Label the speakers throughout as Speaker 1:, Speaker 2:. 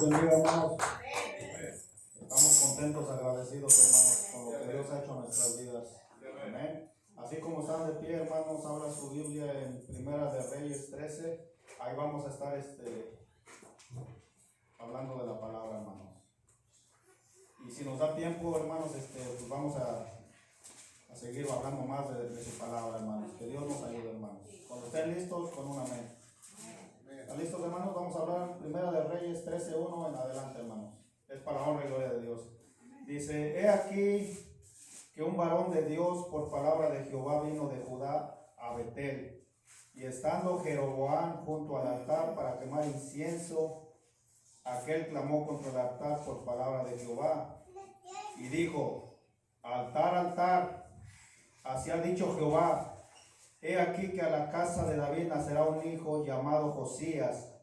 Speaker 1: Bendiga, hermanos. Estamos contentos, agradecidos, hermanos, con lo que Dios ha hecho en nuestras vidas. Amén. Así como están de pie, hermanos, abra su Biblia en Primera de Reyes 13. Ahí vamos a estar hablando de la palabra, hermanos. Y si nos da tiempo, hermanos, pues vamos a seguir hablando más de su palabra, hermanos. Que Dios nos ayude, hermanos. Cuando estén listos, con un amén. ¿Están listos, hermanos? Vamos a hablar Primera de Reyes 13:1 en adelante, hermanos. Es para honra y gloria de Dios. Dice: he aquí que un varón de Dios por palabra de Jehová vino de Judá a Betel, y estando Jeroboam junto al altar para quemar incienso, aquel clamó contra el altar por palabra de Jehová y dijo: altar, altar, así ha dicho Jehová, he aquí que a la casa de David nacerá un hijo llamado Josías,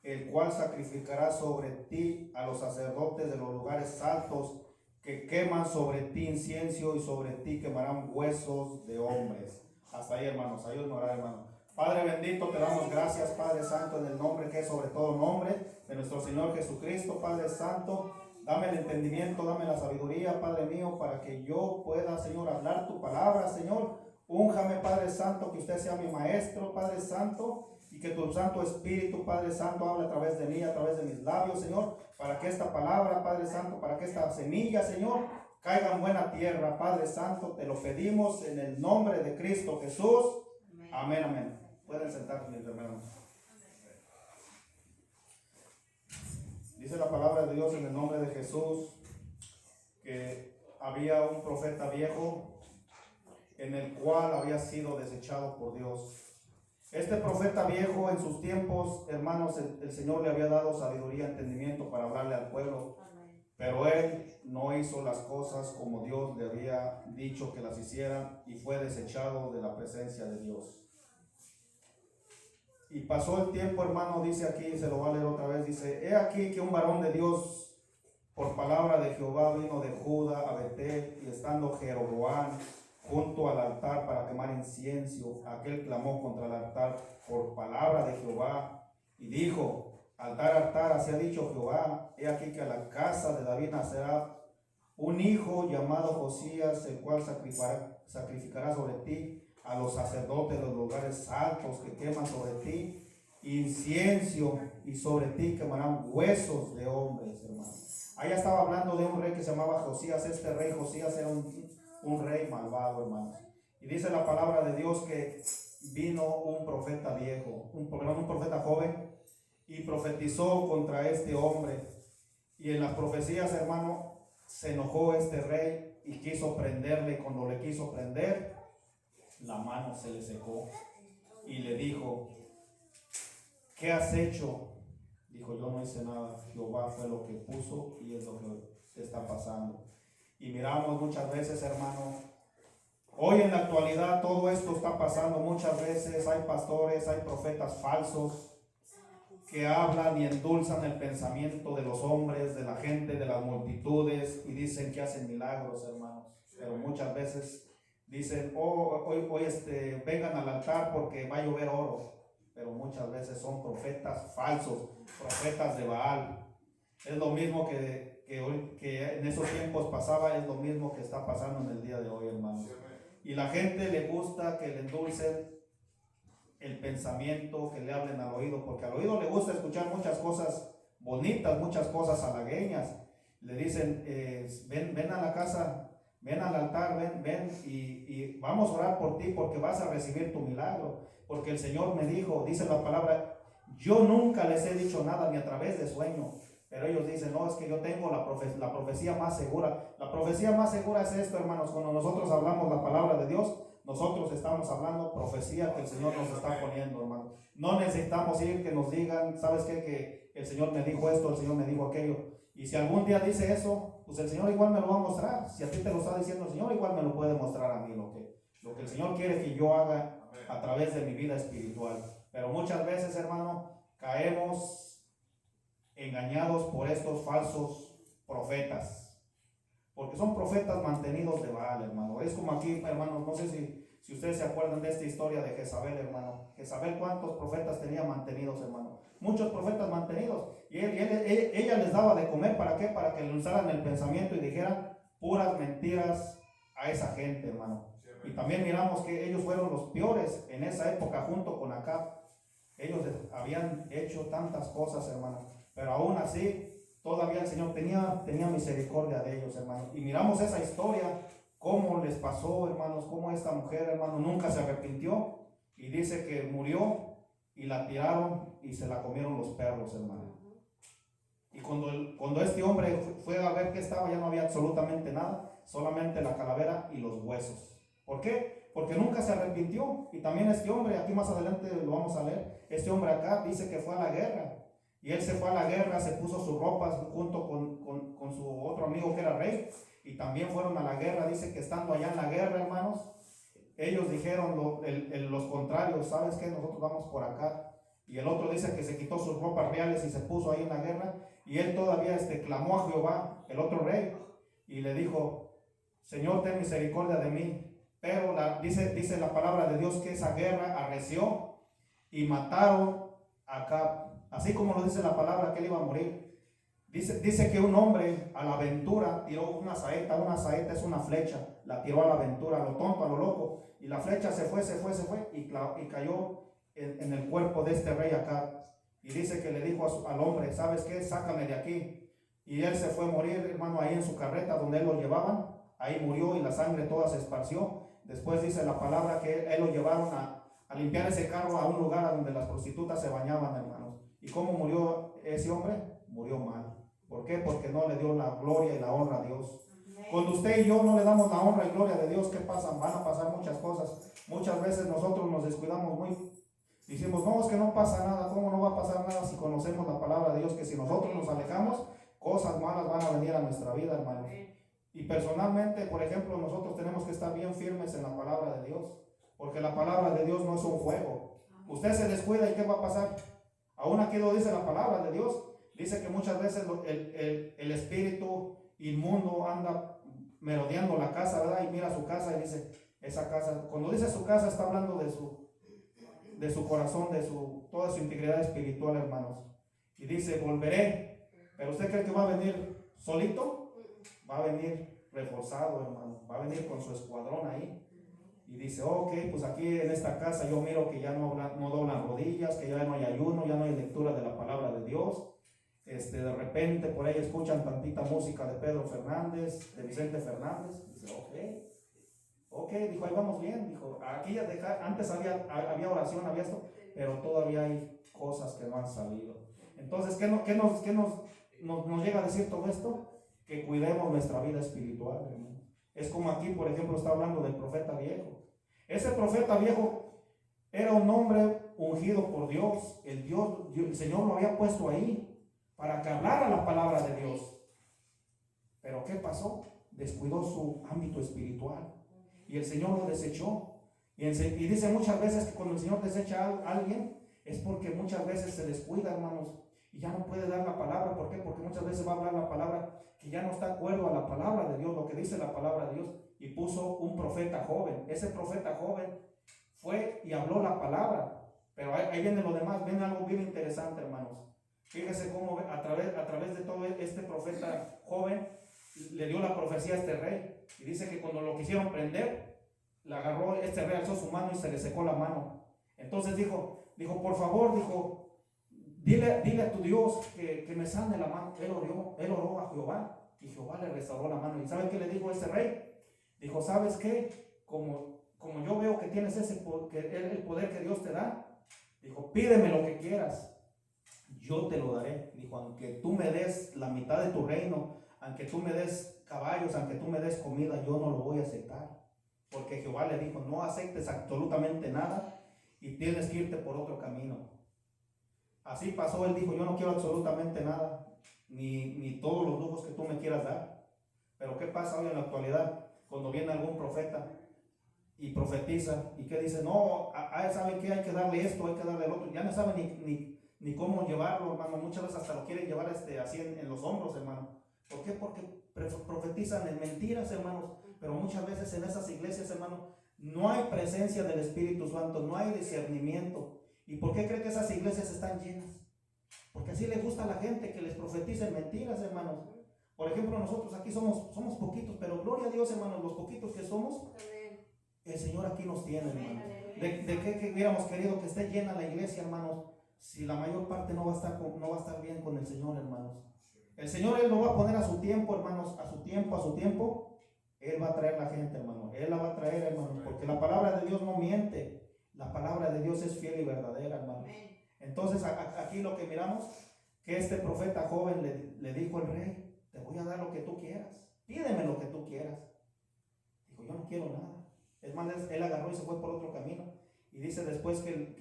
Speaker 1: el cual sacrificará sobre ti a los sacerdotes de los lugares altos, que queman sobre ti incienso, y sobre ti quemarán huesos de hombres. Hasta ahí, hermanos. Ayúdenme a orar, hermanos. Padre bendito, te damos gracias, Padre Santo, en el nombre que es sobre todo nombre, de nuestro Señor Jesucristo. Padre Santo, dame el entendimiento, dame la sabiduría, Padre mío, para que yo pueda, Señor, hablar tu palabra, Señor. Únjame, Padre Santo, que usted sea mi maestro, Padre Santo, y que tu Santo Espíritu, Padre Santo, hable a través de mí, a través de mis labios, Señor, para que esta palabra, Padre Santo, para que esta semilla, Señor, caiga en buena tierra. Padre Santo, te lo pedimos en el nombre de Cristo Jesús. Amén, amén. Pueden sentarse, mis hermanos. Dice la palabra de Dios en el nombre de Jesús que había un profeta viejo en el cual había sido desechado por Dios. Este profeta viejo, en sus tiempos, hermanos, el Señor le había dado sabiduría, entendimiento para hablarle al pueblo, pero él no hizo las cosas como Dios le había dicho que las hicieran, y fue desechado de la presencia de Dios. Y pasó el tiempo, hermano, dice aquí, se lo va a leer otra vez, dice: he aquí que un varón de Dios por palabra de Jehová vino de Judá a Betel, y estando Jeroboam junto al altar para quemar incienso, aquel clamó contra el altar por palabra de Jehová y dijo: altar, altar, así ha dicho Jehová, he aquí que a la casa de David nacerá un hijo llamado Josías, el cual sacrificará sobre ti a los sacerdotes de los lugares altos, que queman sobre ti incienso, y sobre ti quemarán huesos de hombres, hermanos. Allá estaba hablando de un rey que se llamaba Josías. Este rey Josías era un rey malvado, hermanos. Y dice la palabra de Dios que vino un profeta viejo, un profeta joven, y profetizó contra este hombre. Y en las profecías, hermano, se enojó este rey y quiso prenderle. Y cuando le quiso prender, la mano se le secó y le dijo: ¿qué has hecho? Dijo: yo no hice nada, Jehová fue lo que puso, y es lo que está pasando. Y miramos muchas veces, hermano, hoy en la actualidad todo esto está pasando. Muchas veces hay pastores, hay profetas falsos que hablan y endulzan el pensamiento de los hombres, de la gente, de las multitudes, y dicen que hacen milagros, hermanos. Pero muchas veces dicen: hoy vengan al altar porque va a llover oro. Pero muchas veces son profetas falsos, profetas de Baal. Es lo mismo que en esos tiempos pasaba, es lo mismo que está pasando en el día de hoy, hermanos. Y la gente le gusta que le endulcen el pensamiento, que le hablen al oído, porque al oído le gusta escuchar muchas cosas bonitas, muchas cosas halagüeñas. Le dicen: ven a la casa, ven al altar, ven y vamos a orar por ti, porque vas a recibir tu milagro, porque el Señor me dijo, dice la palabra, yo nunca les he dicho nada ni a través de sueño. Pero ellos dicen: no, es que yo tengo la profecía más segura. La profecía más segura es esto, hermanos. Cuando nosotros hablamos la palabra de Dios, nosotros estamos hablando profecía que el Señor nos está poniendo, hermano. No necesitamos ir que nos digan: ¿sabes qué? Que el Señor me dijo esto, el Señor me dijo aquello. Y si algún día dice eso, pues el Señor igual me lo va a mostrar. Si a ti te lo está diciendo el Señor, igual me lo puede mostrar a mí lo que el Señor quiere que yo haga a través de mi vida espiritual. Pero muchas veces, hermano, caemos engañados por estos falsos profetas, porque son profetas mantenidos de Baal, hermano. Es como aquí, hermanos, no sé si Si ustedes se acuerdan de esta historia de Jezabel, hermano. Jezabel, ¿cuántos profetas tenía mantenidos, hermano? Muchos profetas mantenidos. Y ella les daba de comer, ¿para qué? Para que le usaran el pensamiento y dijeran puras mentiras a esa gente, hermano. Y también miramos que ellos fueron los peores en esa época junto con Acab. Ellos habían hecho tantas cosas, hermano, pero aún así todavía el Señor tenía misericordia de ellos, hermano. Y miramos esa historia, cómo les pasó, hermanos, cómo esta mujer, hermano, nunca se arrepintió y dice que murió y la tiraron y se la comieron los perros, hermano. Y cuando este hombre fue a ver qué estaba, ya no había absolutamente nada, solamente la calavera y los huesos. ¿Por qué? Porque nunca se arrepintió. Y también este hombre, aquí más adelante lo vamos a leer, este hombre acá dice que fue a la guerra. Y él se fue a la guerra, se puso sus ropas junto con su otro amigo que era rey. Y también fueron a la guerra. Dice que estando allá en la guerra, hermanos, ellos dijeron los contrarios, ¿sabes qué? Nosotros vamos por acá. Y el otro dice que se quitó sus ropas reales y se puso ahí en la guerra. Y él todavía clamó a Jehová, el otro rey, y le dijo: Señor, ten misericordia de mí. Pero dice la palabra de Dios que esa guerra arreció y mataron a Acab. Así como lo dice la palabra que él iba a morir. Dice que un hombre a la aventura tiró una saeta es una flecha, la tiró a la aventura, a lo tonto, a lo loco, y la flecha se fue y cayó en el cuerpo de este rey Acab. Y dice que le dijo al hombre: ¿sabes qué? Sácame de aquí. Y él se fue a morir, hermano, ahí en su carreta donde él lo llevaban. Ahí murió y la sangre toda se esparció. Después dice la palabra que él lo llevaron a limpiar ese carro a un lugar donde las prostitutas se bañaban, hermanos. ¿Y cómo murió ese hombre? Murió mal. ¿Por qué? Porque no le dio la gloria y la honra a Dios. Cuando usted y yo no le damos la honra y gloria de Dios, ¿qué pasa? Van a pasar muchas cosas. Muchas veces nosotros nos descuidamos muy. Decimos: no, es que no pasa nada. ¿Cómo no va a pasar nada si conocemos la palabra de Dios? Que si nosotros nos alejamos, cosas malas van a venir a nuestra vida, hermanos. Y personalmente, por ejemplo, nosotros tenemos que estar bien firmes en la palabra de Dios, porque la palabra de Dios no es un juego. Usted se descuida y ¿qué va a pasar? Aún aquí lo dice la palabra de Dios. Dice que muchas veces el espíritu inmundo anda merodeando la casa, ¿verdad? Y mira su casa y dice: esa casa. Cuando dice su casa, está hablando de su corazón, toda su integridad espiritual, hermanos. Y dice: volveré. Pero usted cree que va a venir solito. Va a venir reforzado, hermano. Va a venir con su escuadrón ahí. Y dice: ok, pues aquí en esta casa yo miro que ya no doblan rodillas, que ya no hay ayuno, ya no hay lectura de la palabra de Dios. De repente por ahí escuchan tantita música de Pedro Fernández, de Vicente Fernández. Dice: ok, dijo, ahí vamos bien. Dijo: aquí ya antes había oración, había esto, pero todavía hay cosas que no han salido. Entonces, ¿qué nos llega a decir todo esto? Que cuidemos nuestra vida espiritual, hermano. Es como aquí, por ejemplo, está hablando del profeta viejo. Ese profeta viejo era un hombre ungido por Dios. El Señor lo había puesto ahí para que hablara la palabra de Dios. Pero ¿qué pasó? Descuidó su ámbito espiritual y el Señor lo desechó. Y dice muchas veces que cuando el Señor desecha a alguien es porque muchas veces se descuida, hermanos, y ya no puede dar la palabra. ¿Por qué? Porque muchas veces va a hablar la palabra que ya no está de acuerdo a la palabra de Dios, lo que dice la palabra de Dios. Y puso un profeta joven. Ese profeta joven fue y habló la palabra. Pero ahí viene lo demás. Viene algo bien interesante, hermanos. Fíjese cómo a través de todo este profeta joven le dio la profecía a este rey. Y dice que cuando lo quisieron prender, le agarró, este rey alzó su mano y se le secó la mano. Entonces dijo, por favor, dile a tu Dios que me sane la mano. Él oró a Jehová y Jehová le restauró la mano. ¿Y sabe qué le dijo ese rey? Dijo: ¿sabes qué? Como yo veo que tienes el poder que Dios te da, dijo: pídeme lo que quieras, yo te lo daré. Dijo: aunque tú me des la mitad de tu reino, aunque tú me des caballos, aunque tú me des comida, yo no lo voy a aceptar. Porque Jehová le dijo: no aceptes absolutamente nada y tienes que irte por otro camino. Así pasó. Él dijo: yo no quiero absolutamente nada, ni todos los lujos que tú me quieras dar. Pero ¿qué pasa hoy en la actualidad? Cuando viene algún profeta y profetiza, y que dice: no, ¿saben qué? Hay que darle esto, hay que darle el otro. Ya no saben ni cómo llevarlo, hermano. Muchas veces hasta lo quieren llevar así en los hombros, hermano. ¿Por qué? Porque profetizan en mentiras, hermanos. Pero muchas veces en esas iglesias, hermano, No hay presencia del Espíritu Santo, no hay discernimiento. ¿Y por qué cree que esas iglesias están llenas? Porque así les gusta a la gente que les profeticen mentiras, hermanos. Por ejemplo, nosotros aquí somos poquitos, pero gloria a Dios, hermanos, los poquitos que somos, el Señor aquí nos tiene, hermanos. ¿De qué hubiéramos querido que esté llena la iglesia, hermanos? Si la mayor parte no va a estar bien con el Señor, hermanos. El Señor, Él lo va a poner a su tiempo, hermanos, a su tiempo. Él va a traer la gente, hermano. Él la va a traer, hermano, porque la palabra de Dios no miente. La palabra de Dios es fiel y verdadera, hermano. Entonces, aquí lo que miramos, que este profeta joven le dijo al rey: te voy a dar lo que tú quieras. Pídeme lo que tú quieras. Dijo: yo no quiero nada. Es más, él agarró y se fue por otro camino. Y dice después que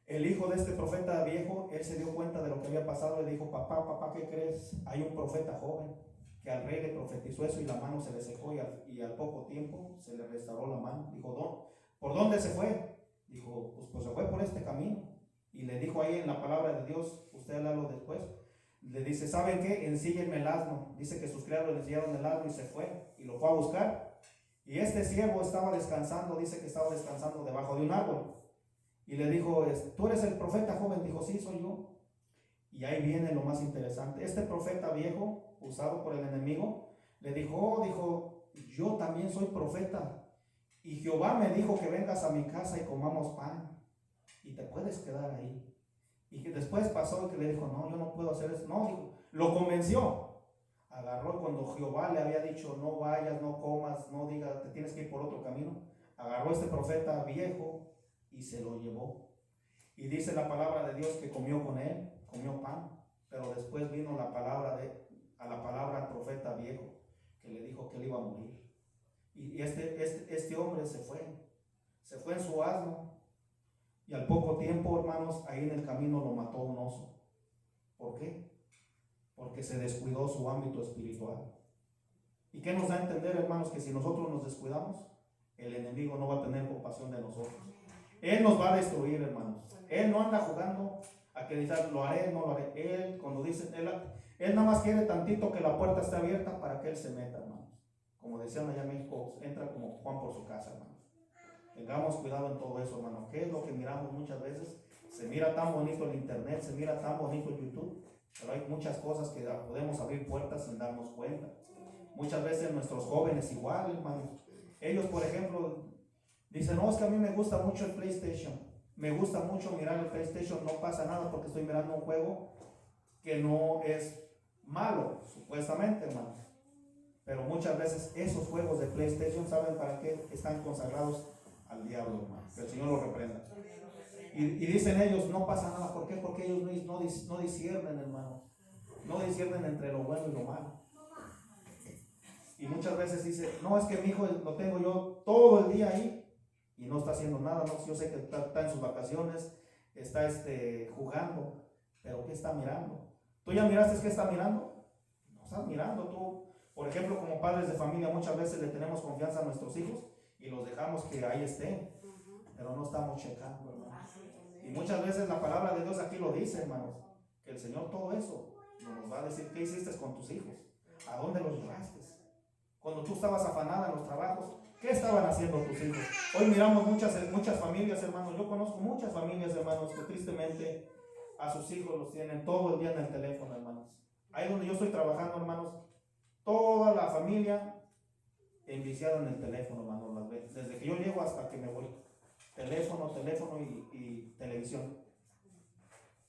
Speaker 1: el hijo de este profeta viejo, él se dio cuenta de lo que había pasado. Le dijo: papá, ¿qué crees? Hay un profeta joven que al rey le profetizó eso y la mano se le secó, y al poco tiempo se le restauró la mano. Dijo: ¿por dónde se fue? Dijo: pues se fue por este camino. Y le dijo ahí en la palabra de Dios, usted léalo después, le dice: ¿saben qué? Ensíllenme el asno. Dice que sus criados le ensillaron el asno y se fue, y lo fue a buscar. Y este siervo estaba descansando, dice que estaba descansando debajo de un árbol. Y le dijo: ¿tú eres el profeta joven? Dijo: sí, soy yo. Y ahí viene lo más interesante. Este profeta viejo, usado por el enemigo, le dijo: dijo, yo también soy profeta, y Jehová me dijo que vengas a mi casa y comamos pan, y te puedes quedar ahí. Y que después pasó y que le dijo: no, yo no puedo hacer eso. No, dijo, lo convenció. Agarró cuando Jehová le había dicho: no vayas, no comas, no digas, te tienes que ir por otro camino. Agarró este profeta viejo y se lo llevó. Y dice la palabra de Dios que comió con él, comió pan, pero después vino la palabra al profeta viejo, que le dijo que él iba a morir. Y este hombre se fue en su asno, y al poco tiempo, hermanos, ahí en el camino lo mató un oso. ¿Por qué? Porque se descuidó su ámbito espiritual. ¿Y qué nos da a entender, hermanos? Que si nosotros nos descuidamos, el enemigo no va a tener compasión de nosotros. Él nos va a destruir, hermanos. Él no anda jugando a que dice: lo haré, no lo haré. Él, cuando dice, él nada más quiere tantito que la puerta esté abierta para que él se meta, hermanos. Como decían allá en México, entra como Juan por su casa, hermanos. Tengamos cuidado en todo eso, hermano. ¿Qué es lo que miramos muchas veces? Se mira tan bonito el internet, se mira tan bonito el YouTube, pero hay muchas cosas que podemos abrir puertas sin darnos cuenta. Muchas veces nuestros jóvenes igual, hermanos. Ellos, por ejemplo, dicen: no, es que a mí me gusta mucho el PlayStation. Me gusta mucho mirar el PlayStation. No pasa nada porque estoy mirando un juego que no es malo, supuestamente, hermanos. Pero muchas veces esos juegos de PlayStation, ¿saben para qué? Están consagrados al diablo, hermano. Que el Señor lo reprenda. Y dicen ellos: no pasa nada. ¿Por qué? Porque ellos no disciernen, hermano. No disciernen entre lo bueno y lo malo. Y muchas veces dice: no, es que mi hijo lo tengo yo todo el día ahí y no está haciendo nada. No, yo sé que está en sus vacaciones, está jugando, pero ¿qué está mirando? ¿Tú ya miraste qué está mirando? No estás mirando tú. Por ejemplo, como padres de familia, muchas veces le tenemos confianza a nuestros hijos y los dejamos que ahí estén, pero no estamos checando, hermanos. Y muchas veces la palabra de Dios aquí lo dice, hermanos, que el Señor todo eso nos va a decir: ¿qué hiciste con tus hijos? ¿A dónde los llevaste? Cuando tú estabas afanada en los trabajos, ¿qué estaban haciendo tus hijos? Hoy miramos muchas familias, hermanos. Yo conozco muchas familias, hermanos, que tristemente a sus hijos los tienen todo el día en el teléfono, hermanos. Ahí donde yo estoy trabajando, hermanos, toda la familia enviciada en el teléfono, hermanos, las veces. Desde que yo llego hasta que me voy. Teléfono y televisión.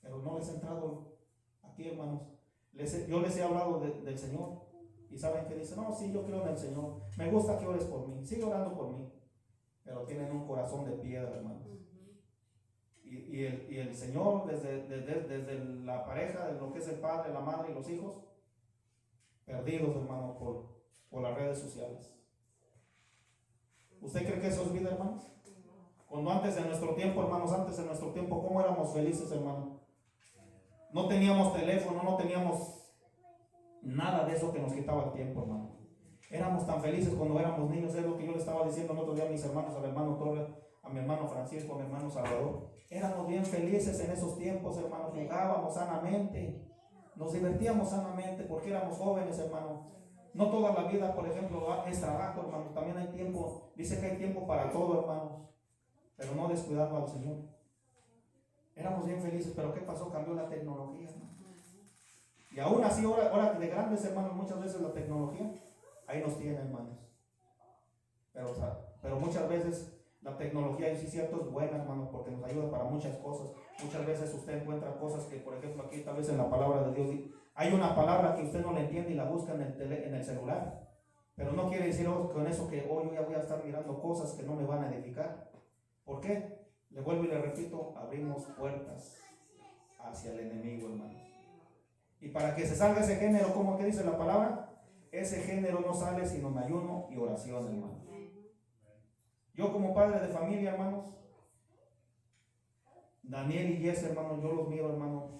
Speaker 1: Pero no les he entrado aquí, hermanos. Yo les he hablado del Señor. Y saben que dicen: no, sí, yo creo en el Señor. Me gusta que ores por mí. Sigue orando por mí. Pero tienen un corazón de piedra, hermanos. Y el Señor, desde la pareja, de lo que es el padre, la madre y los hijos, perdidos, hermanos, por las redes sociales. ¿Usted cree que eso es vida, hermanos? Cuando antes de nuestro tiempo, hermanos, ¿cómo éramos felices, hermanos? No teníamos teléfono, no teníamos nada de eso que nos quitaba el tiempo, hermano. Éramos tan felices cuando éramos niños. Es lo que yo le estaba diciendo el otro día a mis hermanos, al hermano Torres, a mi hermano Francisco, a mi hermano Salvador. Éramos bien felices en esos tiempos, hermano. Jugábamos sanamente, nos divertíamos sanamente porque éramos jóvenes, hermano. No toda la vida, por ejemplo, es trabajo, hermanos. También hay tiempo. Dice que hay tiempo para todo, hermanos. Pero no descuidando al Señor. Éramos bien felices, pero ¿qué pasó? Cambió la tecnología, hermanos. Y aún así, ahora de grandes, hermanos, muchas veces la tecnología, ahí nos tiene, hermanos. Pero muchas veces la tecnología, y sí es cierto, es buena, hermanos, porque nos ayuda para muchas cosas. Muchas veces usted encuentra cosas que, por ejemplo, aquí tal vez en la palabra de Dios, hay una palabra que usted no le entiende y la busca en el celular. Pero no quiere decir con eso que hoy yo ya voy a estar mirando cosas que no me van a edificar. ¿Por qué? Le vuelvo y le repito, abrimos puertas hacia el enemigo, hermanos. Y para que se salga ese género, ¿cómo que dice la palabra? Ese género no sale sino en ayuno y oración, hermanos. Yo como padre de familia, hermanos, Daniel y Jess, hermanos, yo los miro, hermanos.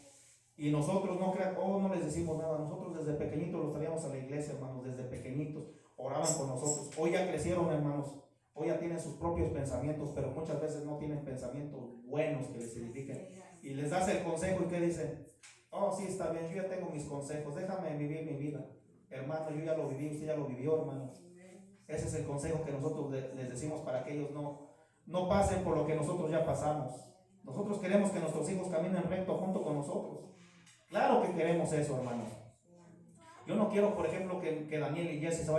Speaker 1: Y nosotros no crean, no les decimos nada. Nosotros desde pequeñitos los traíamos a la iglesia, hermanos, desde pequeñitos. Oraban con nosotros. Hoy ya crecieron, hermanos. Hoy ya tienen sus propios pensamientos, pero muchas veces no tienen pensamientos buenos que les edifiquen. Y les das el consejo y ¿qué dicen? Oh, sí, está bien, yo ya tengo mis consejos, déjame vivir mi vida. Hermano, yo ya lo viví, usted ya lo vivió, hermano. Ese es el consejo que nosotros les decimos para que ellos no pasen por lo que nosotros ya pasamos. Nosotros queremos que nuestros hijos caminen recto junto con nosotros. Claro que queremos eso, hermanos. Yo no quiero, por ejemplo, que Daniel y Jesse se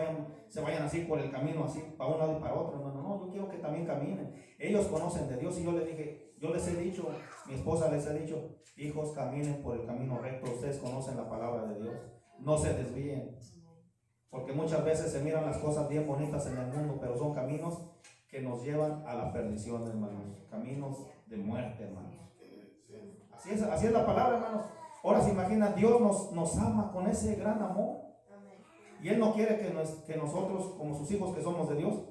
Speaker 1: vayan así por el camino, así, para un lado y para otro, hermano. No, yo quiero que también caminen. Ellos conocen de Dios y yo les he dicho, mi esposa les ha dicho, hijos, caminen por el camino recto. Ustedes conocen la palabra de Dios. No se desvíen. Porque muchas veces se miran las cosas bien bonitas en el mundo, pero son caminos que nos llevan a la perdición, hermanos. Caminos de muerte, hermanos. Así es la palabra, hermanos. Ahora se imagina, Dios nos ama con ese gran amor. Y Él no quiere que nosotros, como sus hijos que somos de Dios,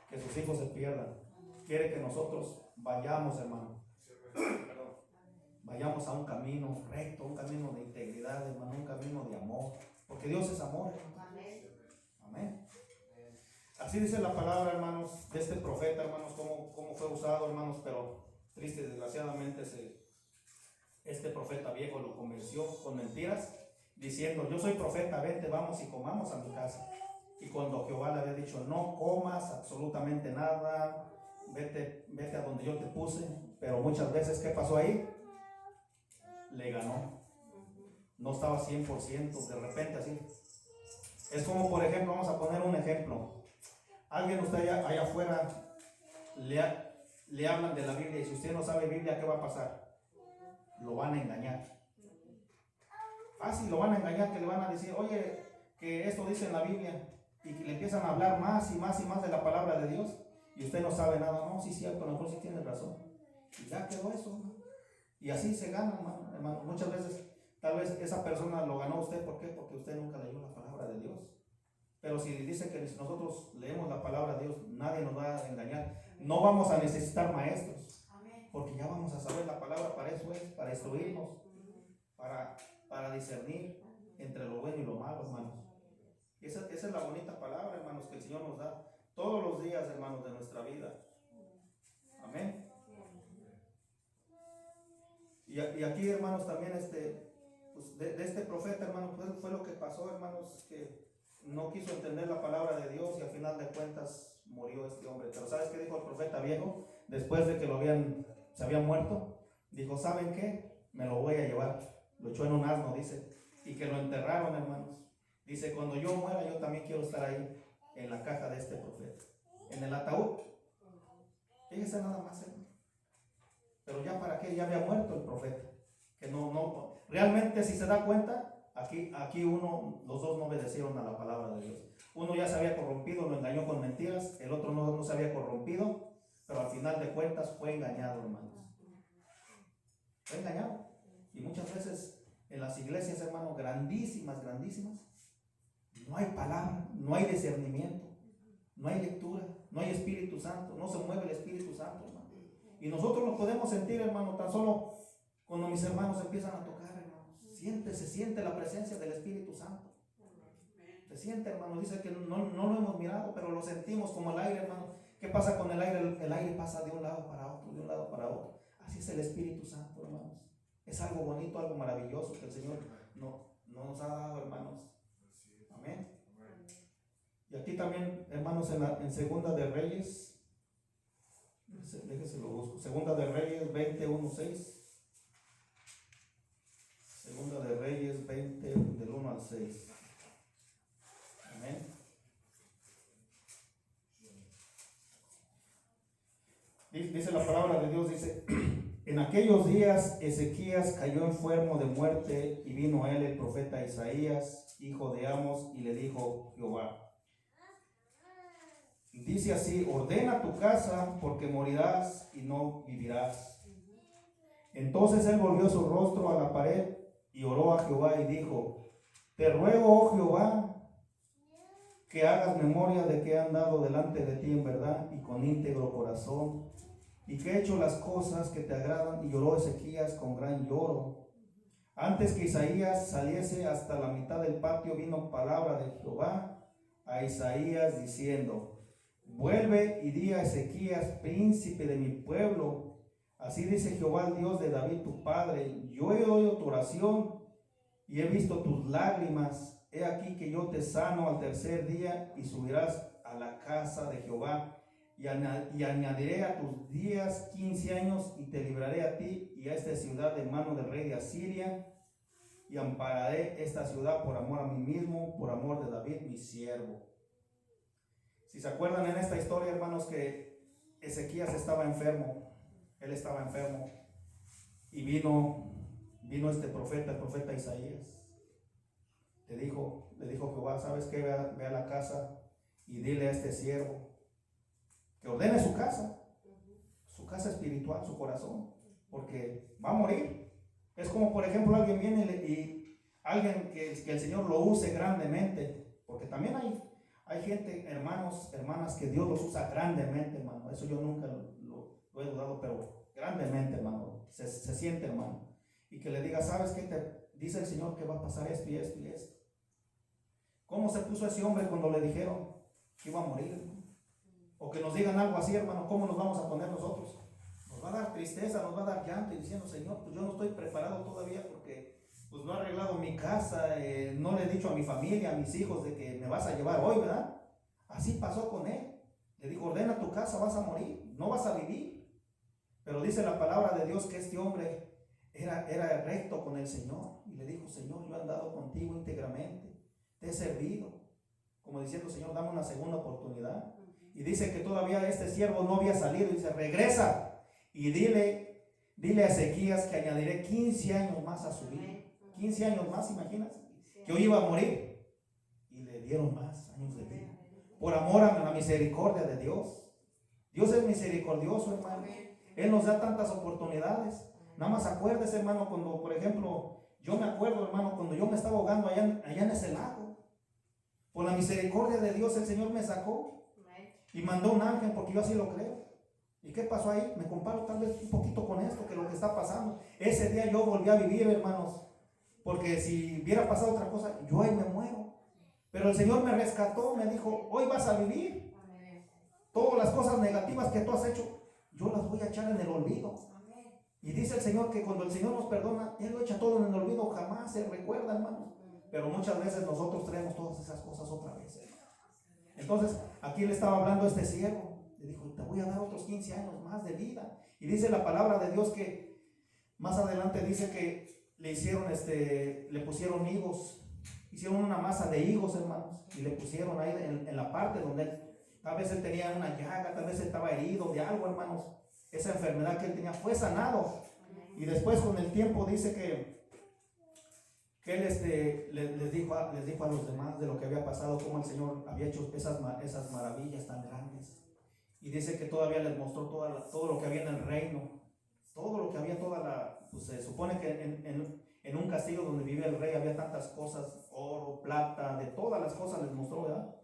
Speaker 1: que sus hijos se pierdan. Quiere que nosotros vayamos, hermano. Vayamos a un camino recto, un camino de integridad, hermano, un camino de amor. Porque Dios es amor, hermano. Amén. Así dice la palabra, hermanos, de este profeta, hermanos, cómo fue usado, hermanos, pero triste, desgraciadamente, este profeta viejo lo convenció con mentiras, diciendo, yo soy profeta, vente, vamos y comamos a mi casa. Y cuando Jehová le había dicho, no comas absolutamente nada, vete a donde yo te puse, pero muchas veces, ¿qué pasó ahí? Le ganó. No estaba 100%, de repente así. Es como, por ejemplo, vamos a poner un ejemplo. Alguien usted allá afuera le hablan de la Biblia y si usted no sabe Biblia, ¿qué va a pasar? Lo van a engañar. Fácil, lo van a engañar, que le van a decir, oye, que esto dice en la Biblia, y que le empiezan a hablar más y más y más de la palabra de Dios, y usted no sabe nada. No, sí es cierto, a lo mejor sí tiene razón. Y ya quedó eso, hermano. Y así se gana, hermano. Muchas veces, tal vez esa persona lo ganó usted, ¿por qué? Porque usted nunca leyó la palabra de Dios. Pero si dice que si nosotros leemos la palabra de Dios, nadie nos va a engañar. No vamos a necesitar maestros, porque ya vamos a saber la palabra. Para eso es, para instruirnos, para discernir entre lo bueno y lo malo, hermanos. Esa es la bonita palabra, hermanos, que el Señor nos da todos los días, hermanos, de nuestra vida. Amén. Y aquí, hermanos, también pues de este profeta, hermanos, pues fue lo que pasó, hermanos, que no quiso entender la palabra de Dios y al final de cuentas murió este hombre. Pero ¿sabes qué dijo el profeta viejo? Después de que se había muerto, dijo, ¿saben qué? Me lo voy a llevar. Lo echó en un asno, dice, y que lo enterraron, hermanos. Dice, cuando yo muera, yo también quiero estar ahí, en la caja de este profeta, en el ataúd. Fíjese nada más, hermano. Pero ya para qué, ya había muerto el profeta. Que realmente si se da cuenta, aquí los dos no obedecieron a la palabra de Dios. Uno ya se había corrompido, lo engañó con mentiras, el otro no se había corrompido, pero al final de cuentas fue engañado, hermanos. Fue engañado. Y muchas veces en las iglesias, hermanos, grandísimas, no hay palabra, no hay discernimiento, no hay lectura, no hay Espíritu Santo, no se mueve el Espíritu Santo, hermano. Y nosotros lo podemos sentir, hermano, tan solo cuando mis hermanos empiezan a tocar, hermano. Se siente la presencia del Espíritu Santo. Se siente, hermano, dice que no lo hemos mirado, pero lo sentimos como el aire, hermano. ¿Qué pasa con el aire? El aire pasa de un lado para otro, de un lado para otro. Así es el Espíritu Santo, hermanos. Es algo bonito, algo maravilloso que el Señor nos ha dado, hermanos. Amén. Y aquí también, hermanos, en Segunda de Reyes, déjese lo busco, Segunda de Reyes 21:6. Segunda de Reyes 20, del 1 al 6. Amén. Dice la palabra de Dios, dice, en aquellos días Ezequías cayó enfermo de muerte y vino a él el profeta Isaías, hijo de Amos, y le dijo Jehová, dice así, ordena tu casa porque morirás y no vivirás. Entonces él volvió su rostro a la pared y oró a Jehová y dijo, te ruego, oh Jehová, que hagas memoria de que he andado delante de ti en verdad y con íntegro corazón, y que he hecho las cosas que te agradan. Y lloró Ezequías con gran lloro. Antes que Isaías saliese hasta la mitad del patio, vino palabra de Jehová a Isaías diciendo, vuelve y di a Ezequías, príncipe de mi pueblo, así dice Jehová, el Dios de David tu padre, yo he oído tu oración y he visto tus lágrimas. He aquí que yo te sano al tercer día y subirás a la casa de Jehová y añadiré a tus días 15 años y te libraré a ti y a esta ciudad de mano del rey de Asiria y ampararé esta ciudad por amor a mí mismo, por amor de David mi siervo. Si se acuerdan en esta historia, hermanos, que Ezequías estaba enfermo, él estaba enfermo y vino este profeta, el profeta Isaías. Le dijo Jehová, ¿sabes qué? Ve a la casa y dile a este siervo que ordene su casa espiritual, su corazón, porque va a morir. Es como, por ejemplo, alguien viene y alguien que el Señor lo use grandemente, porque también hay gente, hermanos, hermanas, que Dios los usa grandemente, hermano. Eso yo nunca lo he dudado, pero grandemente, hermano, se siente, hermano. Y que le diga, ¿sabes qué? Te dice el Señor que va a pasar esto y esto y esto. ¿Cómo se puso ese hombre cuando le dijeron que iba a morir, hermano? O que nos digan algo así, hermano, ¿cómo nos vamos a poner nosotros? Nos va a dar tristeza, nos va a dar llanto y diciendo, Señor, pues yo no estoy preparado todavía porque pues no he arreglado mi casa, no le he dicho a mi familia, a mis hijos de que me vas a llevar hoy, ¿verdad? Así pasó con él. Le dijo, ordena tu casa, vas a morir, no vas a vivir. Pero dice la palabra de Dios que este hombre era recto con el Señor y le dijo, Señor, yo he andado contigo íntegramente, te he servido, como diciendo, Señor, dame una segunda oportunidad. Y dice que todavía este siervo no había salido y dice, regresa y dile a Ezequías que añadiré 15 años más a su vida. 15 años más, imaginas, que hoy iba a morir. Y le dieron más años de vida, por amor a la misericordia de Dios. Dios es misericordioso, hermano. Él nos da tantas oportunidades. Nada más acuérdese, hermano, cuando, por ejemplo, yo me acuerdo, hermano, cuando yo me estaba ahogando allá en ese lago. Por la misericordia de Dios el Señor me sacó y mandó un ángel, porque yo así lo creo. ¿Y qué pasó ahí? Me comparo tal vez un poquito con esto, que lo que está pasando. Ese día yo volví a vivir, hermanos, porque si hubiera pasado otra cosa, yo ahí me muero. Pero el Señor me rescató, me dijo, hoy vas a vivir. Todas las cosas negativas que tú has hecho, yo las voy a echar en el olvido. Y dice el Señor que cuando el Señor nos perdona, Él lo echa todo en el olvido, jamás se recuerda, hermanos. Pero muchas veces nosotros traemos todas esas cosas otra vez. Entonces, aquí le estaba hablando a este siervo. Le dijo, te voy a dar otros 15 años más de vida. Y dice la palabra de Dios que más adelante dice que le pusieron higos. Hicieron una masa de higos, hermanos, y le pusieron ahí en la parte donde tal vez él tenía una llaga, tal vez él estaba herido de algo, hermanos. Esa enfermedad que él tenía fue sanado. Y después con el tiempo dice que él les dijo a los demás de lo que había pasado, cómo el Señor había hecho esas maravillas tan grandes. Y dice que todavía les mostró todo lo que había en el reino, todo lo que había, pues se supone que en un castillo donde vivía el rey había tantas cosas, oro, plata, de todas las cosas les mostró, ¿verdad?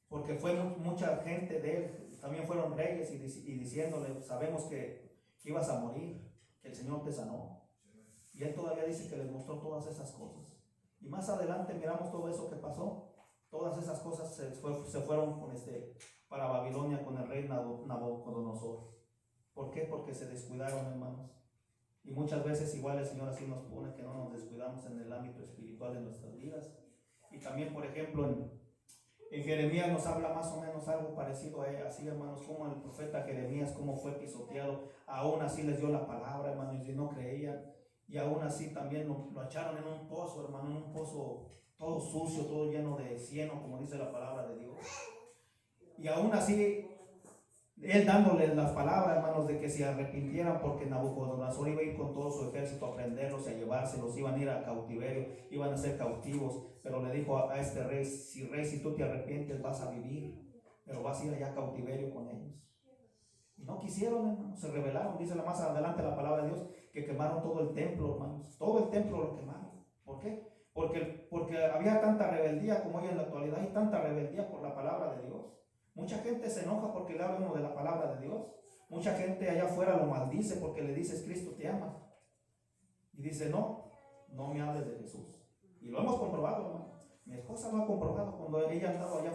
Speaker 1: Porque fue mucha gente de él, también fueron reyes y diciéndole, sabemos que ibas a morir, que el Señor te sanó. Y él todavía dice que les mostró todas esas cosas. Y más adelante miramos todo eso que pasó. Todas esas cosas se fueron para Babilonia con el rey Nabucodonosor. ¿Por qué? Porque se descuidaron, hermanos. Y muchas veces igual el Señor así nos pone que no nos descuidamos en el ámbito espiritual de nuestras vidas. Y también, por ejemplo, En Jeremías nos habla más o menos algo parecido a así, hermanos, como el profeta Jeremías, cómo fue pisoteado. Aún así les dio la palabra, hermanos, y no creían. Y aún así también lo echaron en un pozo, hermano, en un pozo todo sucio, todo lleno de cieno, como dice la palabra de Dios. Y aún así, él dándoles las palabras, hermanos, de que se arrepintieran, porque Nabucodonosor iba a ir con todo su ejército a prenderlos y a llevárselos, iban a ir a cautiverio, iban a ser cautivos. Pero le dijo a este rey, si tú te arrepientes vas a vivir, pero vas a ir allá a cautiverio con ellos. Y no quisieron, hermanos, se rebelaron. Dice más adelante la palabra de Dios que quemaron todo el templo, hermanos, todo el templo lo quemaron. ¿Por qué? Porque había tanta rebeldía como hoy en la actualidad, hay tanta rebeldía por la palabra de Dios. Mucha gente se enoja porque le habla uno de la palabra de Dios. Mucha gente allá afuera lo maldice porque le dices Cristo te ama. Y dice, no me hables de Jesús. Y lo hemos comprobado, hermano. Mi esposa lo ha comprobado cuando ella ha andado allá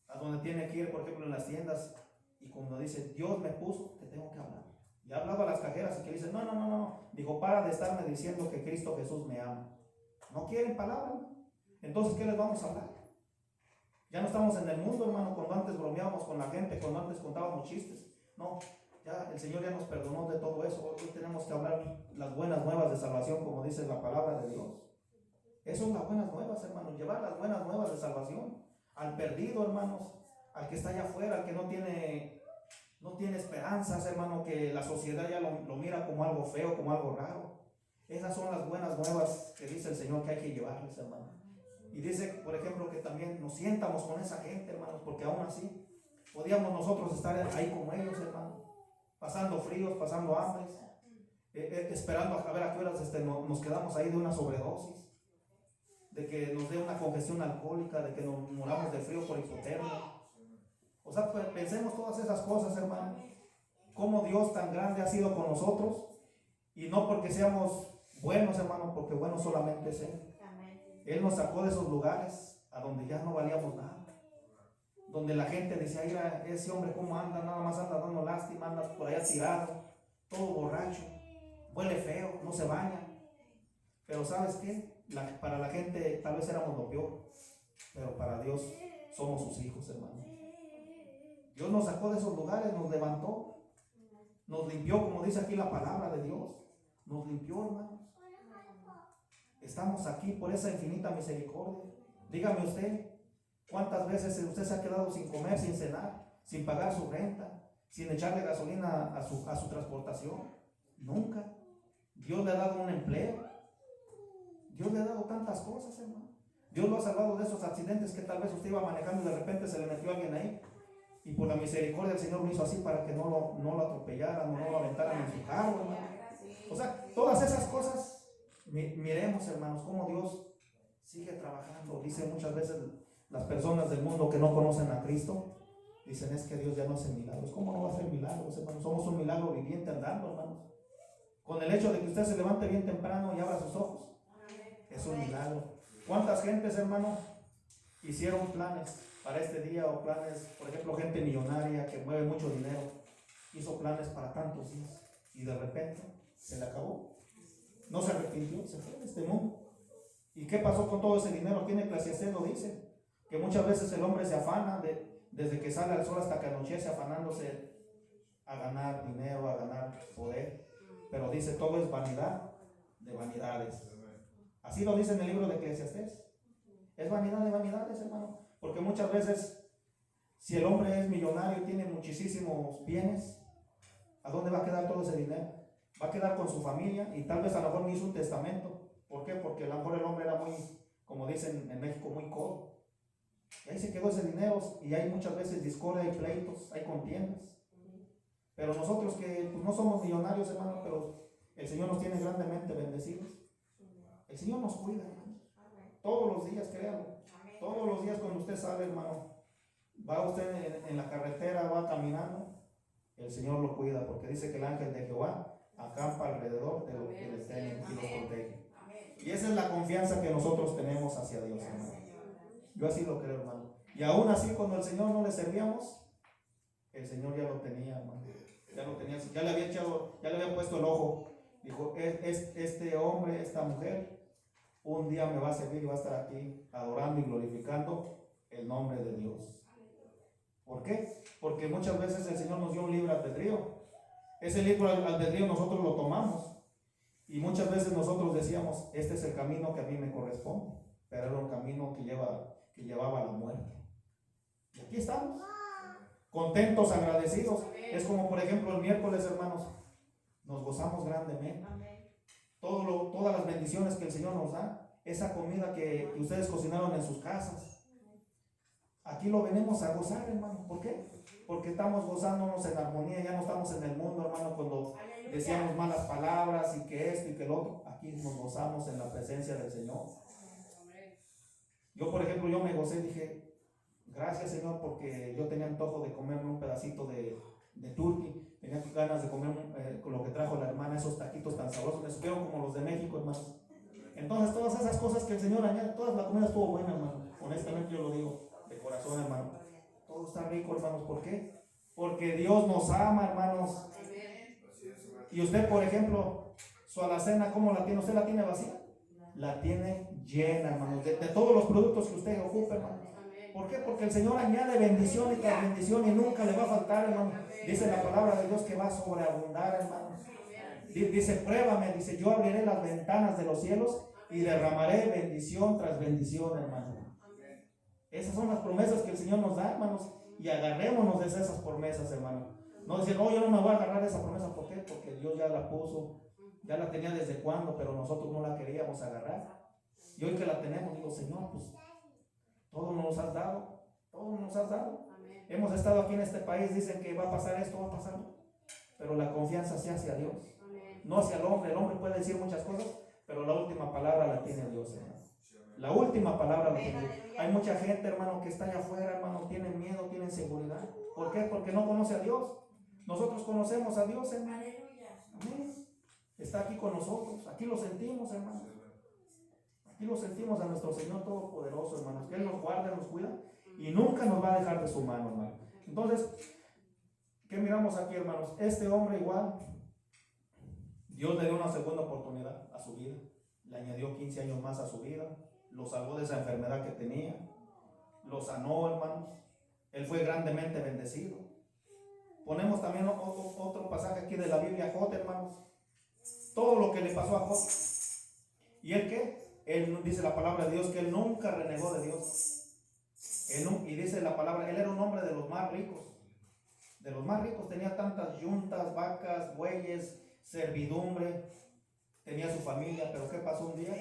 Speaker 1: a donde tiene que ir, por ejemplo, en las tiendas. Y cuando dice, Dios me puso, te tengo que hablar. Y ha hablado a las cajeras y que dicen, no. Dijo, para de estarme diciendo que Cristo Jesús me ama. No quieren palabra, ¿no? Entonces, ¿qué les vamos a hablar? Ya no estamos en el mundo, hermano, cuando antes bromeábamos con la gente, cuando antes contábamos chistes. No, ya el Señor ya nos perdonó de todo eso. Hoy tenemos que hablar las buenas nuevas de salvación, como dice la palabra de Dios. Eso es las buenas nuevas, hermanos. Llevar las buenas nuevas de salvación al perdido, hermanos, al que está allá afuera, al que no tiene esperanzas, hermano, que la sociedad ya lo mira como algo feo, como algo raro. Esas son las buenas nuevas que dice el Señor que hay que llevarles, hermano. Y dice, por ejemplo, que también nos sientamos con esa gente, hermanos, porque aún así podíamos nosotros estar ahí como ellos, hermano, pasando fríos, pasando hambres, esperando a ver a qué horas nos quedamos ahí de una sobredosis, de que nos dé una congestión alcohólica, de que nos muramos de frío por hipotermia. O sea, pues, pensemos todas esas cosas, hermano, cómo Dios tan grande ha sido con nosotros, y no porque seamos buenos, hermano, porque bueno solamente es Él. Él nos sacó de esos lugares a donde ya no valíamos nada, donde la gente decía, mira, ese hombre cómo anda, nada más anda dando lástima, anda por allá tirado, todo borracho, huele feo, no se baña. Pero ¿sabes qué? Para la gente tal vez éramos lo peor, pero para Dios somos sus hijos, hermano. Dios nos sacó de esos lugares, nos levantó, nos limpió, como dice aquí la palabra de Dios, nos limpió, hermanos. Estamos aquí por esa infinita misericordia. Dígame usted, ¿cuántas veces usted se ha quedado sin comer, sin cenar, sin pagar su renta, sin echarle gasolina a su transportación? Nunca. Dios le ha dado un empleo. Dios le ha dado tantas cosas, hermano. Dios lo ha salvado de esos accidentes que tal vez usted iba manejando y de repente se le metió alguien ahí. Y por la misericordia del Señor lo hizo así para que no lo atropellaran o no lo aventaran en su carro, hermano. O sea, todas esas cosas. Miremos, hermanos, cómo Dios sigue trabajando. Dice muchas veces las personas del mundo que no conocen a Cristo, dicen, es que Dios ya no hace milagros. ¿Cómo no va a hacer milagros, hermanos? Somos un milagro viviente andando, hermanos. Con el hecho de que usted se levante bien temprano y abra sus ojos, es un milagro. ¿Cuántas gentes, hermano, hicieron planes para este día, o planes, por ejemplo, gente millonaria que mueve mucho dinero, hizo planes para tantos días y de repente se le acabó? No se arrepintió, se fue de este mundo. ¿Y qué pasó con todo ese dinero? Aquí en Eclesiastés lo dice, que muchas veces el hombre se afana desde que sale al sol hasta que anochece, afanándose a ganar dinero, a ganar poder. Pero dice, todo es vanidad de vanidades. Así lo dice en el libro de Eclesiastés. Es vanidad de vanidades, hermano. Porque muchas veces, si el hombre es millonario y tiene muchísimos bienes, ¿a dónde va a quedar todo ese dinero? Va a quedar con su familia, y tal vez a lo mejor ni hizo un testamento. ¿Por qué? Porque a lo mejor el hombre era muy, como dicen en México, muy codo. Y ahí se quedó ese dinero, y hay muchas veces discordia, hay pleitos, hay contiendas. Pero nosotros que pues, no somos millonarios, hermano, pero el Señor nos tiene grandemente bendecidos. El Señor nos cuida, hermano. Todos los días, créalo. Todos los días cuando usted sale, hermano, va usted en la carretera, va caminando, el Señor lo cuida, porque dice que el ángel de Jehová acampa alrededor de los que le temen y los protege. Y esa es la confianza que nosotros tenemos hacia Dios, hermano. Yo así lo creo, hermano. Y aún así, cuando el Señor no le servíamos, el Señor ya lo tenía, hermano. Ya lo tenía, ya le había puesto el ojo. Dijo, este hombre, esta mujer, un día me va a servir y va a estar aquí adorando y glorificando el nombre de Dios. ¿Por qué? Porque muchas veces el Señor nos dio un libre albedrío. Ese libre albedrío nosotros lo tomamos y muchas veces nosotros decíamos, este es el camino que a mí me corresponde, pero era un camino que llevaba a la muerte. Y aquí estamos, contentos, agradecidos. Es como por ejemplo el miércoles, hermanos, nos gozamos grandemente. Todas las bendiciones que el Señor nos da, esa comida que ustedes cocinaron en sus casas, aquí lo venimos a gozar, hermano. ¿Por qué? Porque estamos gozándonos en armonía, ya no estamos en el mundo, hermano, cuando decíamos malas palabras y que esto y que lo otro. Aquí nos gozamos en la presencia del Señor. Yo, por ejemplo, yo me gocé, dije, gracias, Señor, porque yo tenía antojo de comerme un pedacito de turkey, tenía ganas de comer con lo que trajo la hermana, esos taquitos tan sabrosos, me supieron como los de México, hermanos. Entonces, todas esas cosas que el Señor añade, toda la comida estuvo buena, hermano. Honestamente, yo lo digo de corazón, hermano. Todo está rico, hermanos. ¿Por qué? Porque Dios nos ama, hermanos. Y usted, por ejemplo, su alacena, ¿cómo la tiene? ¿Usted la tiene vacía? La tiene llena, hermanos, de todos los productos que usted ocupa, hermano. ¿Por qué? Porque el Señor añade bendición y tras bendición y nunca le va a faltar, hermano. Dice la palabra de Dios que va a sobreabundar, hermano. Dice, pruébame, dice, yo abriré las ventanas de los cielos y derramaré bendición tras bendición, hermano. Esas son las promesas que el Señor nos da, hermanos, y agarrémonos de esas promesas, hermano. No decir, no, yo no me voy a agarrar de esa promesa, ¿por qué? Porque Dios ya la puso, ya la tenía desde cuando, pero nosotros no la queríamos agarrar. Y hoy que la tenemos, digo, Señor, pues todo nos has dado, todo nos has dado. Amén. Hemos estado aquí en este país, dicen que va a pasar esto, va a pasar, pero la confianza se hace hacia Dios. Amén. No hacia el hombre. El hombre puede decir muchas cosas, pero la última palabra la tiene Dios, hermano. La última palabra la tiene Dios. Hay mucha gente, hermano, que está allá afuera, hermano, tienen miedo, tienen seguridad. ¿Por qué? Porque no conoce a Dios. Nosotros conocemos a Dios, hermano. Amén. Está aquí con nosotros, aquí lo sentimos, hermano. Aquí lo sentimos a nuestro Señor Todopoderoso, hermanos, que Él nos guarda, nos cuida y nunca nos va a dejar de su mano, hermano. Entonces, ¿qué miramos aquí, hermanos? Este hombre igual, Dios le dio una segunda oportunidad a su vida, le añadió 15 años más a su vida, lo salvó de esa enfermedad que tenía, lo sanó, hermanos. Él fue grandemente bendecido. Ponemos también otro pasaje aquí de la Biblia, Job, hermanos. Todo lo que le pasó a Job. ¿Y él qué? Él dice la palabra de Dios que él nunca renegó de Dios. Y dice la palabra, él era un hombre de los más ricos. De los más ricos, tenía tantas yuntas, vacas, bueyes, servidumbre, tenía su familia, pero ¿qué pasó un día?